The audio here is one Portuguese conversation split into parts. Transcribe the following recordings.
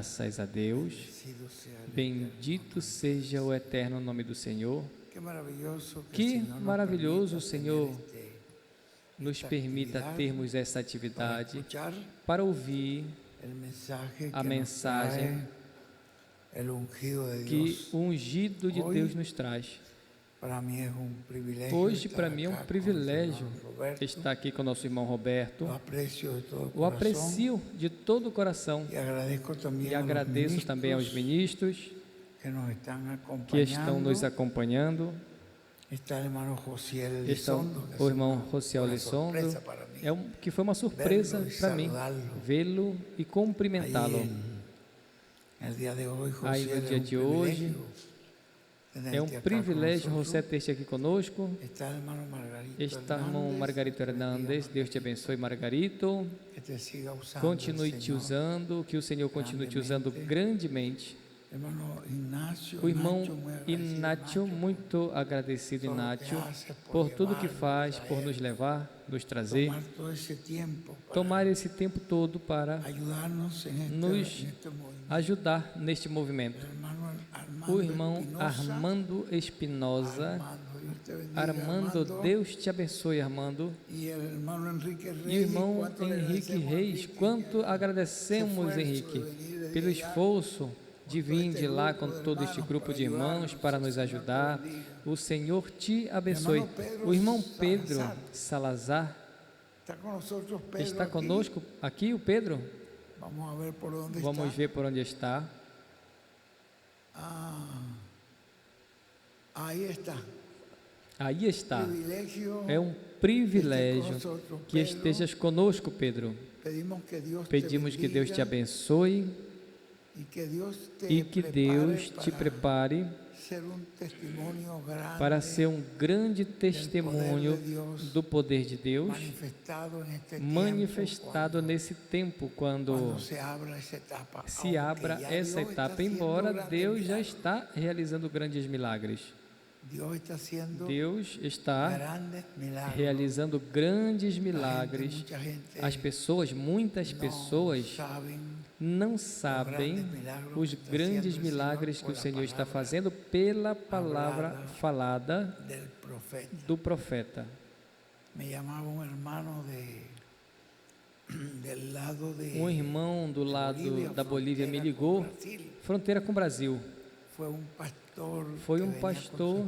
Graças a Deus. Bendito seja o eterno nome do Senhor. Que maravilhoso o Senhor nos permita termos essa atividade para ouvir a mensagem que o ungido de Deus nos traz. Hoje, para mim, é um privilégio estar aqui com o nosso irmão Roberto. O aprecio de todo o coração e agradeço também aos ministros que estão nos acompanhando. Está o irmão Josiel Lissondo, que foi uma surpresa para mim vê-lo e cumprimentá-lo. Aí no dia de hoje é um privilégio você ter aqui conosco. Está o irmão Margarito Hernandes. Deus te abençoe, Margarito. Continue te usando, que o Senhor continue te usando grandemente. O irmão Inácio, muito agradecido, Inácio, por tudo que faz, por nos levar, nos trazer, tomar esse tempo todo para nos ajudar neste movimento. O irmão Armando Espinosa. Armando, Deus te abençoe, Armando. E o irmão Henrique Reis, quanto agradecemos, Henrique, pelo esforço de vir de lá com todo este grupo de irmãos para nos ajudar. O Senhor te abençoe. O irmão Pedro Salazar está conosco aqui, o Pedro? Vamos ver por onde está. Aí está. É um privilégio que estejas conosco, Pedro. Pedimos que Deus te abençoe e que Deus te prepare para ser um grande testemunho do poder de Deus manifestado nesse tempo, quando se abra essa etapa, embora Deus já está realizando grandes milagres. Deus está realizando grandes milagres. As pessoas, muitas pessoas, não sabem os grandes milagres que o Senhor está fazendo pela palavra falada do profeta. Um irmão do lado da Bolívia me ligou, fronteira com o Brasil. Foi um pastor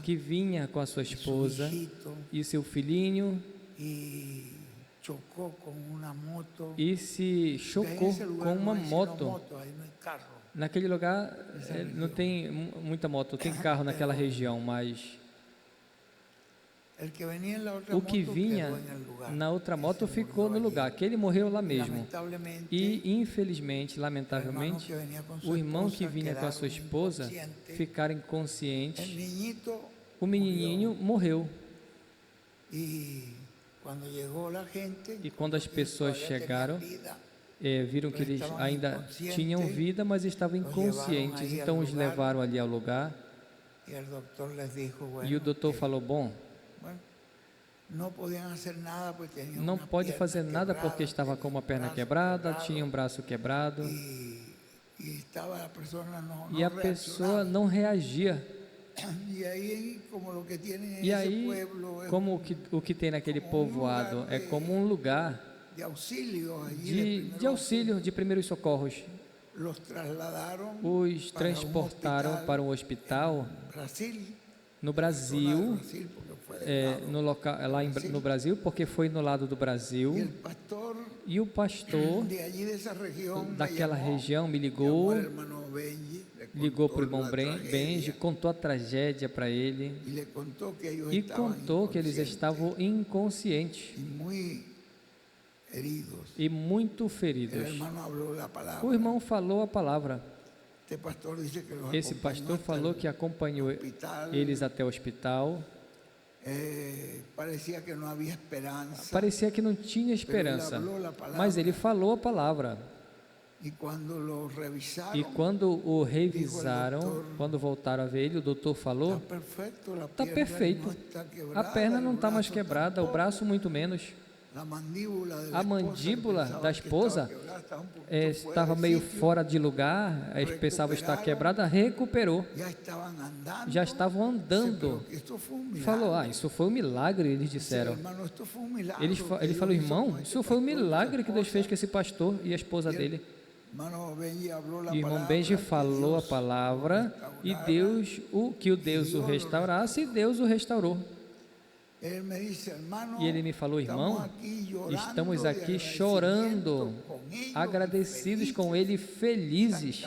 que vinha com a sua esposa e seu filhinho e se chocou com uma moto. Naquele lugar não tem muita moto, tem carro naquela região, mas o que vinha na outra moto ficou no lugar, aquele morreu lá mesmo. E infelizmente, lamentavelmente, o irmão que vinha com a sua esposa ficaram inconscientes. O menininho morreu. E quando as pessoas chegaram, viram que eles ainda tinham vida, mas estavam inconscientes. Então os levaram ali ao lugar. E o doutor falou: bom, não pode fazer nada porque estava com uma perna quebrada, tinha um braço quebrado. E a pessoa não reagia. E aí, como o que tem naquele povoado é como um lugar de auxílio, de primeiros socorros. Os transportaram para um hospital no Brasil, no local, lá no Brasil, porque foi no lado do Brasil. E o pastor daquela região me ligou para o irmão Benji, contou a tragédia para ele e contou que eles estavam inconscientes e muito feridos. O irmão falou a palavra. Esse pastor falou que acompanhou eles até o hospital. Parecia que não tinha esperança, mas ele falou a palavra. E quando o revisaram, quando voltaram a ver ele, o doutor falou: está perfeito, a perna não está mais quebrada, o braço muito menos. a mandíbula da esposa estava meio fora de lugar, pensava estar quebrada, recuperou. Já estavam andando. Falou, isso foi um milagre, eles disseram. Ele falou, irmão, isso foi um milagre que Deus fez com esse pastor e a esposa dele. E o irmão Benji falou a palavra e que o Deus o restaurasse, e Deus o restaurou. E ele me falou, irmão, estamos aqui chorando, agradecidos com ele, felizes.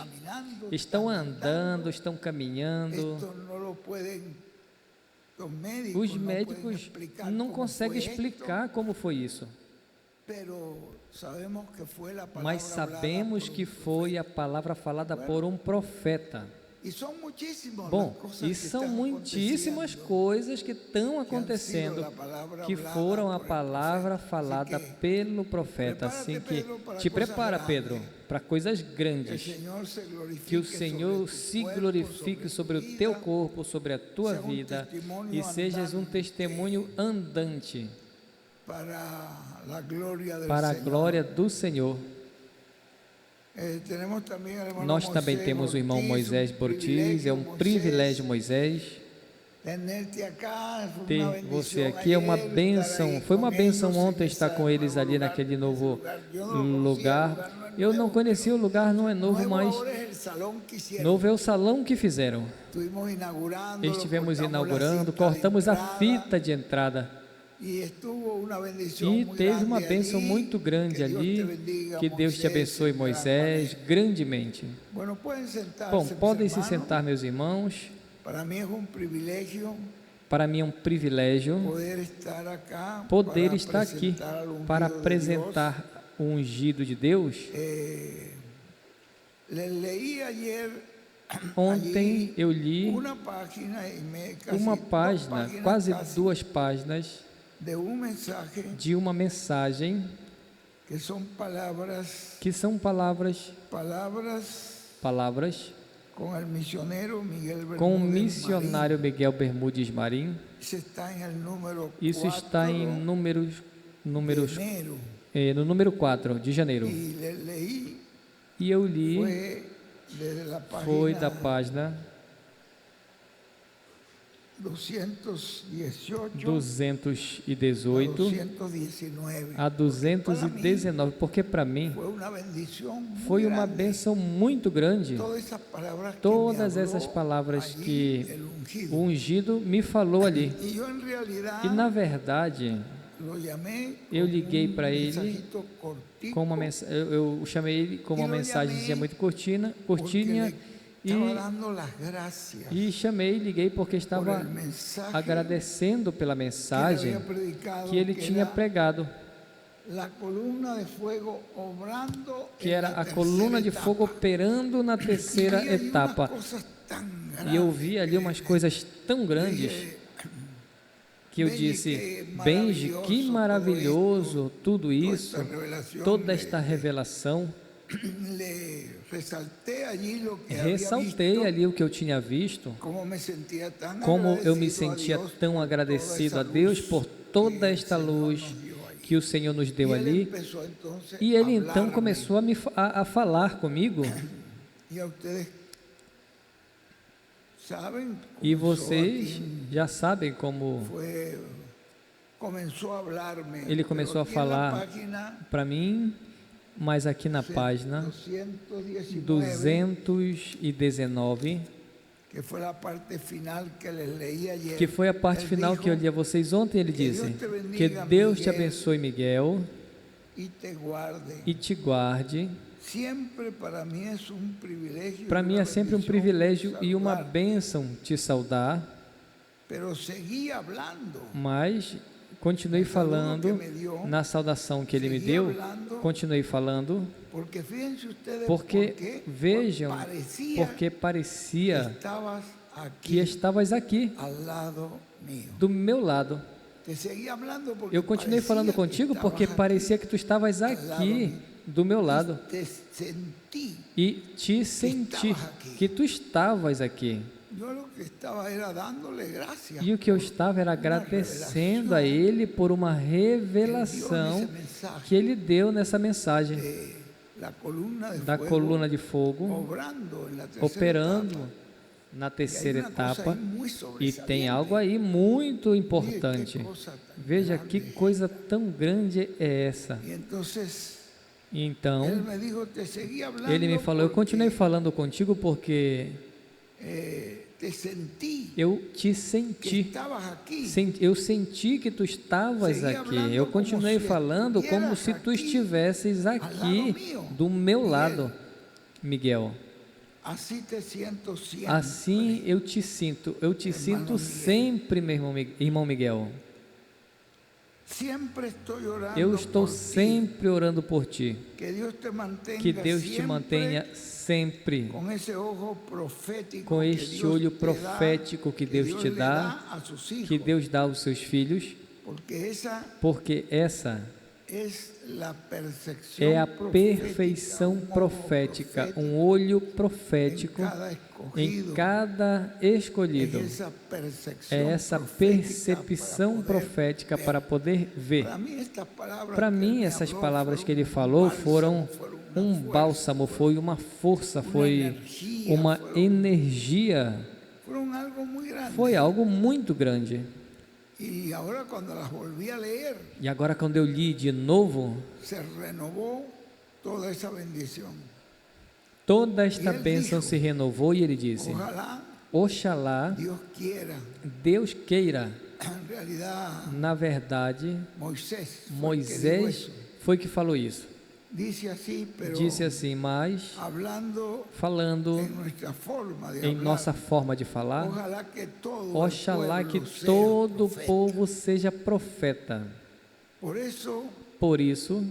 Estão andando, estão caminhando. Os médicos não conseguem explicar como foi isso. Mas sabemos que foi a palavra falada por um profeta. Bom, e são muitíssimas coisas que estão acontecendo, que foram a palavra falada pelo profeta. Assim que te prepara, Pedro, para coisas grandes. Que o Senhor se glorifique sobre o teu corpo, sobre a tua vida, e sejas um testemunho andante para a glória do Senhor. Nós também temos o irmão Moisés Bortiz. É um privilégio, Moisés, ter você aqui. É uma bênção. Foi uma bênção ontem estar com eles ali naquele novo lugar. Eu não conhecia o lugar, não é novo, mas novo é o salão que fizeram. Estivemos inaugurando, cortamos a fita de entrada. E teve uma bênção muito grande ali. Que Deus te abençoe, Moisés, grandemente. Bom, podem se sentar, meus irmãos. Para mim é um privilégio poder estar aqui para apresentar o ungido de Deus. Ontem eu li uma página, quase 2 páginas, de uma mensagem que são palavras com o missionário Miguel Bermúdez Marim. Isso está em no número 4 de janeiro. E eu li, foi da página 218 a 219, porque para mim foi uma bênção muito grande. Todas essas palavras que o ungido me falou ali. E na verdade, eu liguei para ele com uma mensagem, eu chamei ele com uma mensagem muito curtinha, e liguei porque estava agradecendo pela mensagem que ele tinha pregado, que era a coluna de fogo operando na terceira etapa. E eu vi ali umas coisas tão grandes que eu disse, Benji, que maravilhoso tudo isso, toda esta revelação. Ressaltei ali o que eu tinha visto, como eu me sentia tão agradecido a Deus por toda esta luz que o Senhor nos deu ali. E ele então começou a falar comigo. E vocês já sabem como ele começou a falar para mim. Mas aqui na página 219, que foi a parte final que eu li a vocês ontem, ele disse, que Deus te abençoe, Miguel, e te guarde. Para mim é sempre um privilégio e uma bênção te saudar, mas continuei falando na saudação que ele me deu, continuei falando, porque vejam, porque parecia que estavas aqui, do meu lado. Eu continuei falando contigo porque parecia que tu estavas aqui, do meu lado, e te senti que tu estavas aqui. E o que eu estava era agradecendo a Ele por uma revelação que Ele deu nessa mensagem da coluna de fogo, operando na terceira etapa. E tem algo aí muito importante. Veja que coisa tão grande é essa. Então, Ele me falou, eu continuei falando contigo porque eu te senti, eu senti que tu estavas aqui. Eu continuei falando como se tu estivesses aqui do meu lado, Miguel. Assim eu te sinto sempre, meu irmão Miguel. Eu estou sempre orando por ti. Que Deus te mantenha sempre com este olho profético que Deus te dá, que Deus dá aos seus filhos, porque essa é a perfeição profética, um olho profético em cada escolhido. É essa percepção profética para poder ver. Para mim, essas palavras que ele falou foram um bálsamo, foi uma força, foi uma energia, foi algo muito grande. E agora quando eu li de novo, toda esta bênção se renovou e ele disse, oxalá Deus queira. Na verdade, Moisés foi que falou isso. Disse assim, mas falando em nossa forma de falar, oxalá que todo o povo seja profeta. Por isso,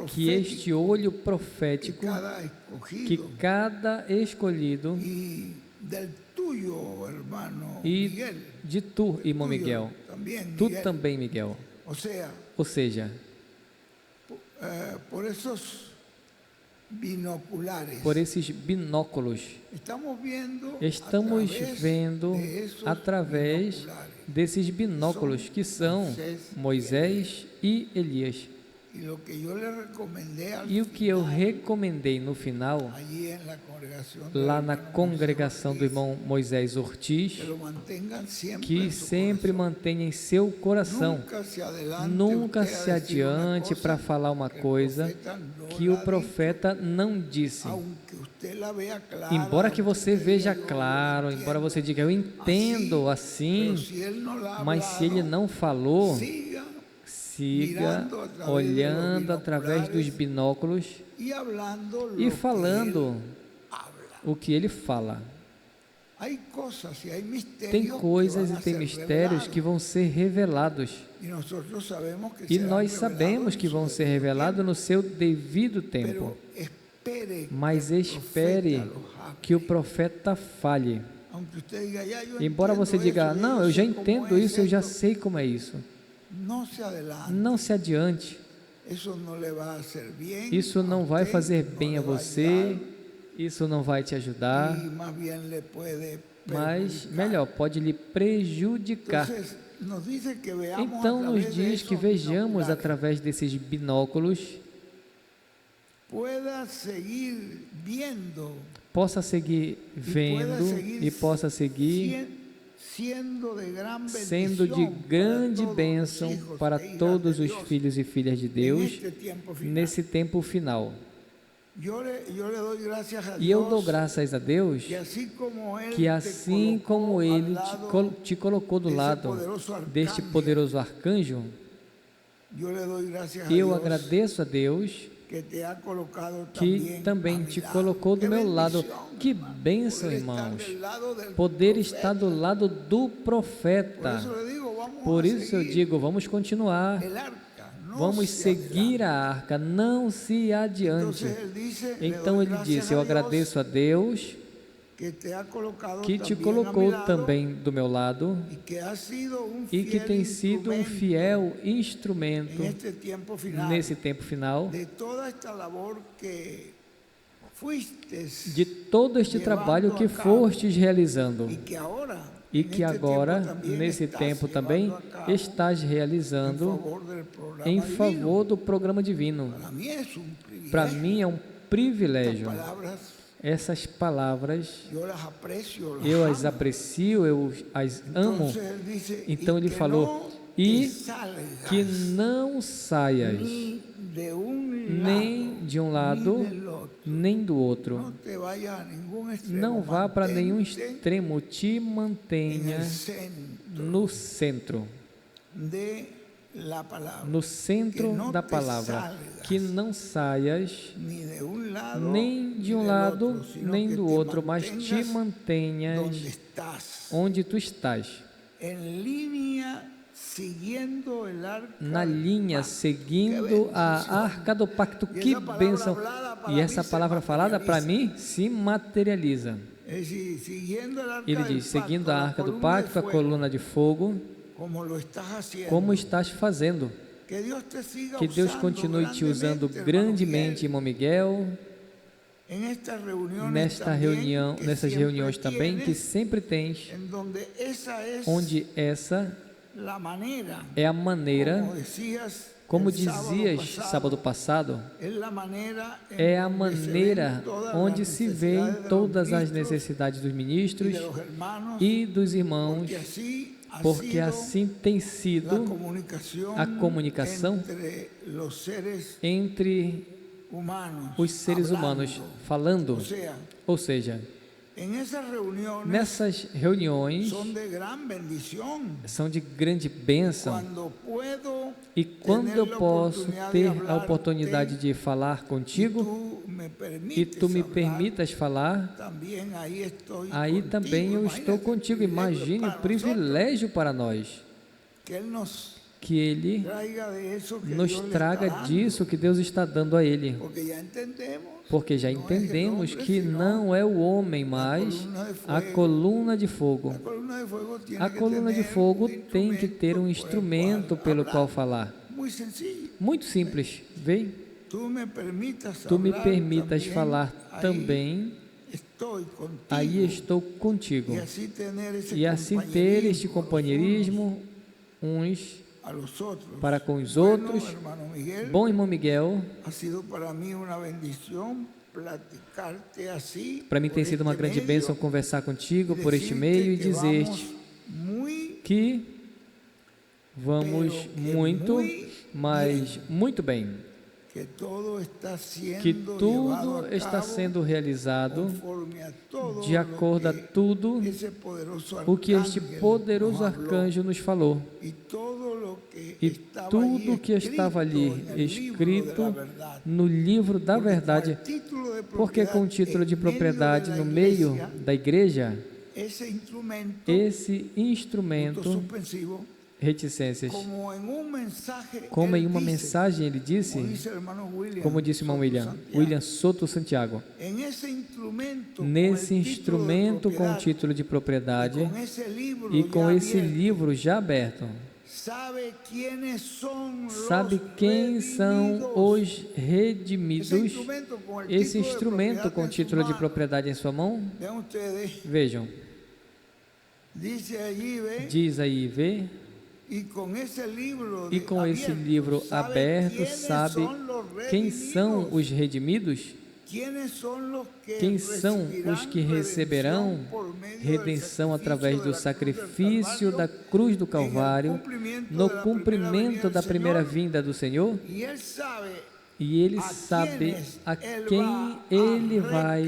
que este olho profético, que cada escolhido, e de tu, irmão Miguel, tu também, Miguel, ou seja, por esses binóculos, estamos vendo através desses binóculos que são Moisés e Elias. E o que eu recomendei no final, lá na congregação do irmão Moisés Ortiz, que sempre mantenha em seu coração, nunca se adiante para falar uma coisa que o profeta não disse. Embora que você veja claro, embora você diga, eu entendo assim, mas se ele não falou, siga olhando através dos binóculos e falando o que ele fala. Tem coisas e tem mistérios que vão ser revelados. E nós sabemos que vão ser revelados no seu devido tempo. Mas espere que o profeta fale. Embora você diga, não, eu já entendo isso, eu já sei como é isso. Não se adiante. Isso não vai fazer bem a você, isso não vai te ajudar, mas melhor, pode lhe prejudicar. Então nos diz que vejamos através desses binóculos, possa seguir vendo e possa seguir sendo de grande bênção para todos os filhos e filhas de Deus nesse tempo final. E eu dou graças a Deus que assim como Ele te colocou do lado deste poderoso arcanjo, eu agradeço a Deus que também te colocou do meu lado. Que bênção, irmãos, poder estar do lado do profeta. Por isso eu digo, vamos continuar, vamos seguir a arca, não se adiante. Então ele disse, eu agradeço a Deus que te colocou também do meu lado e que tem sido um fiel instrumento nesse tempo final de todo este trabalho que fostes realizando e que agora, nesse tempo também, estás realizando em favor do programa divino. Para mim é um privilégio. Essas palavras, eu as aprecio, eu as amo. Então ele falou, e que não saias nem de um lado, nem do outro. Não vá para nenhum extremo, te mantenha no centro. No centro da palavra, que não saias nem de um lado nem do outro, mas te mantenhas onde tu estás, na linha, seguindo a arca do pacto. Que bênção! E essa palavra falada para mim se materializa. Ele diz, seguindo a arca do pacto, a coluna de fogo, como estás fazendo. Que Deus continue te usando grandemente, irmão Miguel, nessas reuniões também que sempre tens, onde essa é a maneira, como dizias sábado passado, é a maneira onde se vêem todas as necessidades dos ministros e dos irmãos, porque assim tem sido a comunicação entre os seres humanos, falando, ou seja, nessas reuniões são de grande bênção, e quando eu posso ter a oportunidade de falar contigo e tu me permitas falar, aí também eu estou contigo. Imagine o privilégio para nós, que Ele nos traga disso que Deus está dando a Ele, porque já entendemos que não é o homem, mas a coluna de fogo. A coluna de fogo tem que ter um instrumento pelo qual falar. Muito simples, vem? Tu me permitas falar também, aí estou contigo. E assim ter este companheirismo uns para com os outros. Bom, irmão Miguel, para mim tem sido uma grande bênção conversar contigo por este meio e dizer-te que vamos muito, mas muito bem, que tudo está sendo realizado de acordo a tudo o que este poderoso arcanjo nos falou, e tudo que estava ali escrito no livro da verdade, porque com o título de propriedade no meio da igreja, esse instrumento, reticências, como em uma mensagem ele disse, como disse o irmão William Soto Santiago, nesse instrumento com o título de propriedade e com esse livro já aberto, sabe quem são os redimidos? Esse instrumento com o título de propriedade em sua mão, vejam, diz aí, vê, e com esse livro aberto, sabe quem são os redimidos? Quem são os que receberão redenção através do sacrifício da cruz do Calvário, no cumprimento da primeira vinda do Senhor? E Ele sabe a quem Ele vai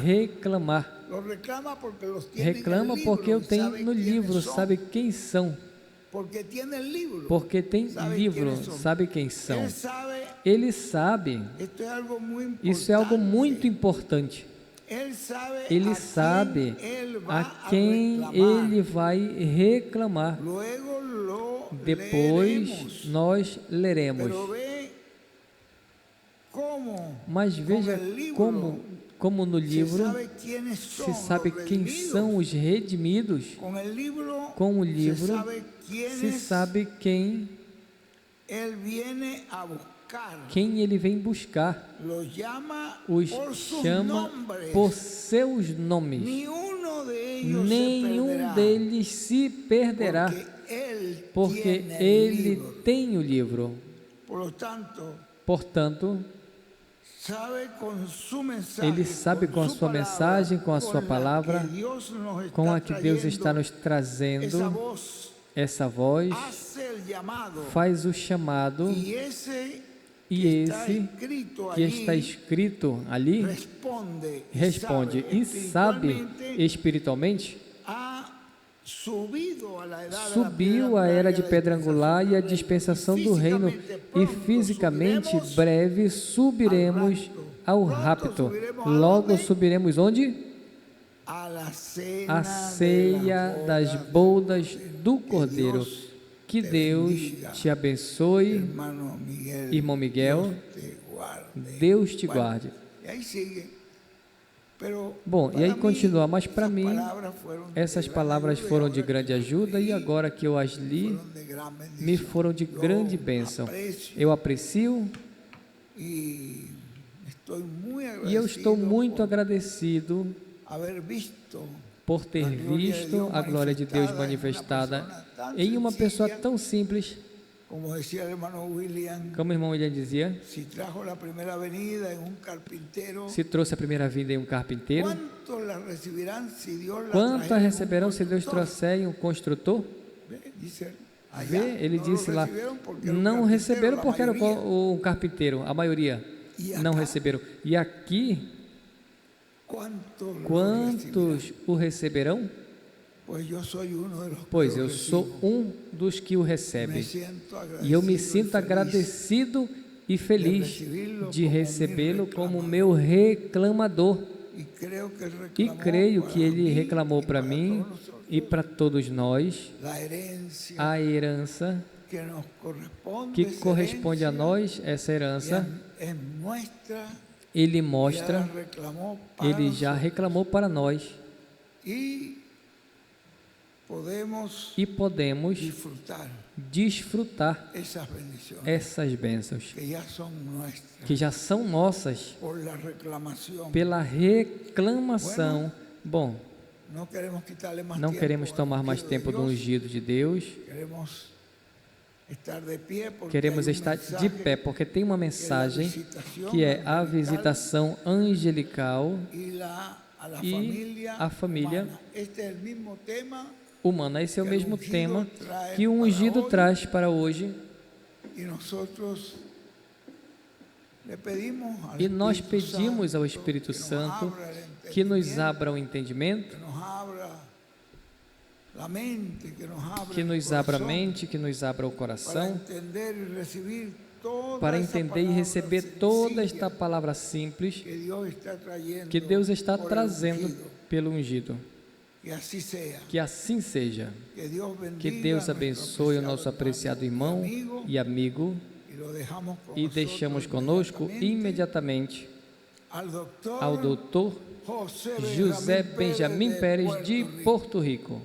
reclamar. Reclama porque eu tenho no livro, sabe quem são? Porque tem livro, sabe quem são? Ele sabe, isso é algo muito importante. Ele sabe a quem ele vai reclamar. Depois nós leremos. Mas veja como no livro se sabe quem são os redimidos. Com o livro se sabe quem quem ele vem buscar, os chama por seus nomes. Nenhum deles se perderá, porque ele tem o livro. Portanto, ele sabe com a sua mensagem, com a sua palavra, com a que Deus está nos trazendo, essa voz faz o chamado, e esse que está escrito ali responde e sabe espiritualmente. Subiu a era de pedra angular e a dispensação do reino, e fisicamente breve subiremos ao rapto. Logo subiremos onde? A ceia das bodas do Cordeiro. Que Deus te abençoe, irmão Miguel. Deus te guarde. Bom, e aí continua, mas para mim essas palavras foram de grande ajuda, e agora que eu as li, me foram de grande bênção. Eu aprecio e eu estou muito agradecido por ter visto a glória de Deus manifestada em uma pessoa tão simples. Como o irmão William dizia, se trouxe a primeira vinda em um carpinteiro, quanto a receberão se Deus trouxer em um construtor? Ele disse lá, não receberam porque era o carpinteiro, a maioria não receberam. E aqui, quantos o receberão? Pois eu sou um dos que o recebe, e eu me sinto agradecido e feliz de recebê-lo como meu reclamador, e creio que ele reclamou para mim e para todos nós a herança que corresponde a nós, essa herança. Ele mostra, ele já reclamou para nós, e podemos desfrutar essas bênçãos que já são nossas pela reclamação. Bom, não queremos tomar mais tempo do ungido de Deus. Queremos estar de pé, porque tem uma mensagem que é a visitação angelical e a família humana. Esse é o mesmo tema que o ungido traz para hoje. E nós pedimos ao Espírito Santo que nos abra o entendimento, que nos abra a mente, que nos abra o coração, para entender e receber toda esta palavra simples que Deus está trazendo pelo ungido. Que assim seja. Que Deus abençoe o nosso apreciado irmão e amigo, e deixamos conosco imediatamente ao doutor José Benjamin Pérez, de Porto Rico.